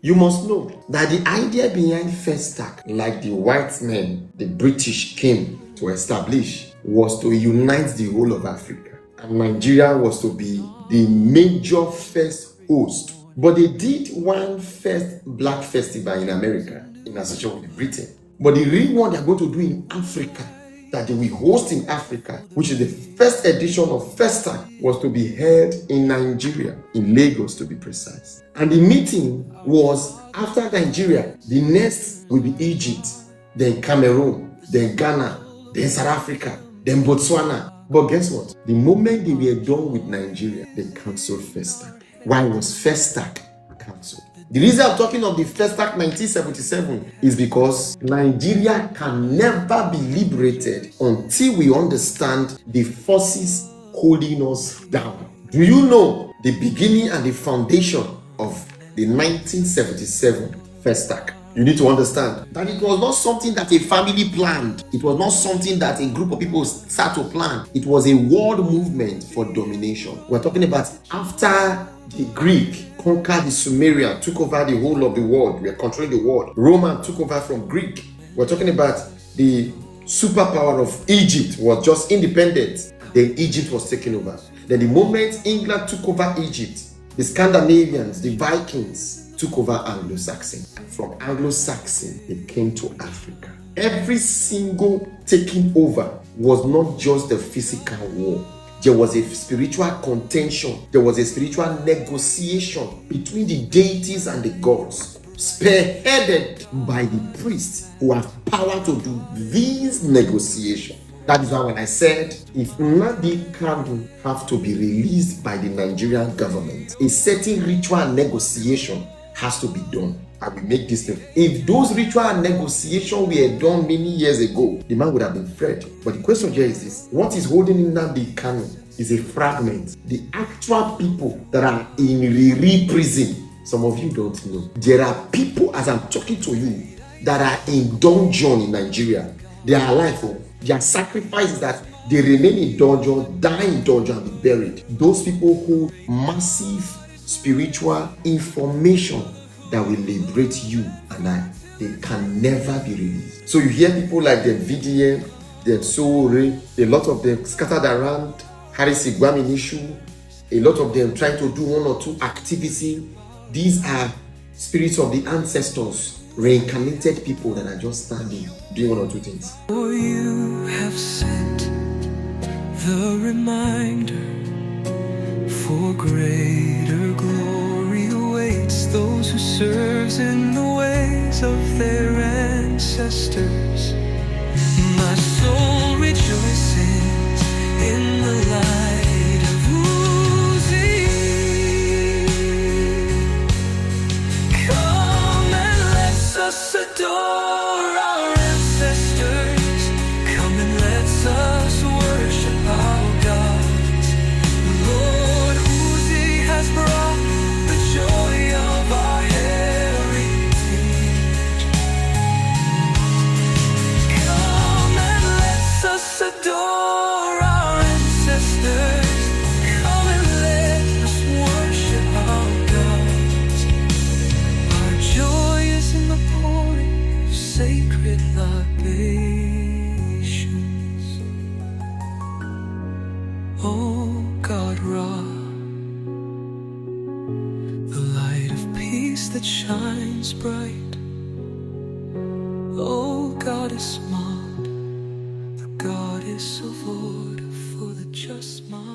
You must know that the idea behind FESTAC, like the white men, the British came to establish, was to unite the whole of Africa. And Nigeria was to be the major first host. But they did one first black festival in America in association with Britain. But the real one they're going to do in Africa, that they will host in Africa, which is the first edition of FESTAC, was to be held in Nigeria, in Lagos to be precise. And the meeting was after Nigeria, the next will be Egypt, then Cameroon, then Ghana, then South Africa, then Botswana. But guess what? The moment they were done with Nigeria, they cancelled FESTAC. Why was FESTAC cancelled? The reason I'm talking of the FESTAC 1977 is because Nigeria can never be liberated until we understand the forces holding us down. Do you know the beginning and the foundation of the 1977 FESTAC? You need to understand that it was not something that a family planned. It was not something that a group of people start to plan. It was a world movement for domination. We're talking about after the Greek conquered the Sumerian, took over the whole of the world. We are controlling the world. Roman took over from Greek. We're talking about the superpower of Egypt was just independent. Then Egypt was taken over. Then the moment England took over Egypt, the Scandinavians, the Vikings, took over Anglo-Saxon. From Anglo-Saxon, they came to Africa. Every single taking over was not just a physical war. There was a spiritual contention. There was a spiritual negotiation between the deities and the gods, spearheaded by the priests who have power to do these negotiations. That is why when I said, if Nnamdi Kanu have to be released by the Nigerian government, a certain ritual negotiation has to be done. I will make this thing. If those ritual negotiations were done many years ago, the man would have been freed. But the question here is this: what is holding Nnamdi Kanu is a fragment. The actual people that are in Riri prison, some of you don't know. There are people, as I'm talking to you, that are in dungeon in Nigeria. They are alive. Their sacrifice is that they remain in dungeon, die in dungeon, and be buried. Those people hold massive spiritual information that will liberate you and I. They can never be released. So you hear people like them VDM, them Soore, a lot of them scattered around Harris Igwamin issue, a lot of them trying to do one or two activities. These are spirits of the ancestors, reincarnated people that are just standing, doing one or two things. For you have sent the reminder, for greater glory awaits those who serve in the ways of their ancestors. My soul rejoices in the light of Uzih. Come and let's us adore our ancestors. Come and let's us worship our gods. Lord Uzih has brought the joy of our heritage. Come and let's us adore our ancestors. Come and let us worship our gods. Our joy is in the pouring of sacred libations. Oh God, Ra, the light of peace that shines bright. Oh God is smart, the God is of order for the just mind.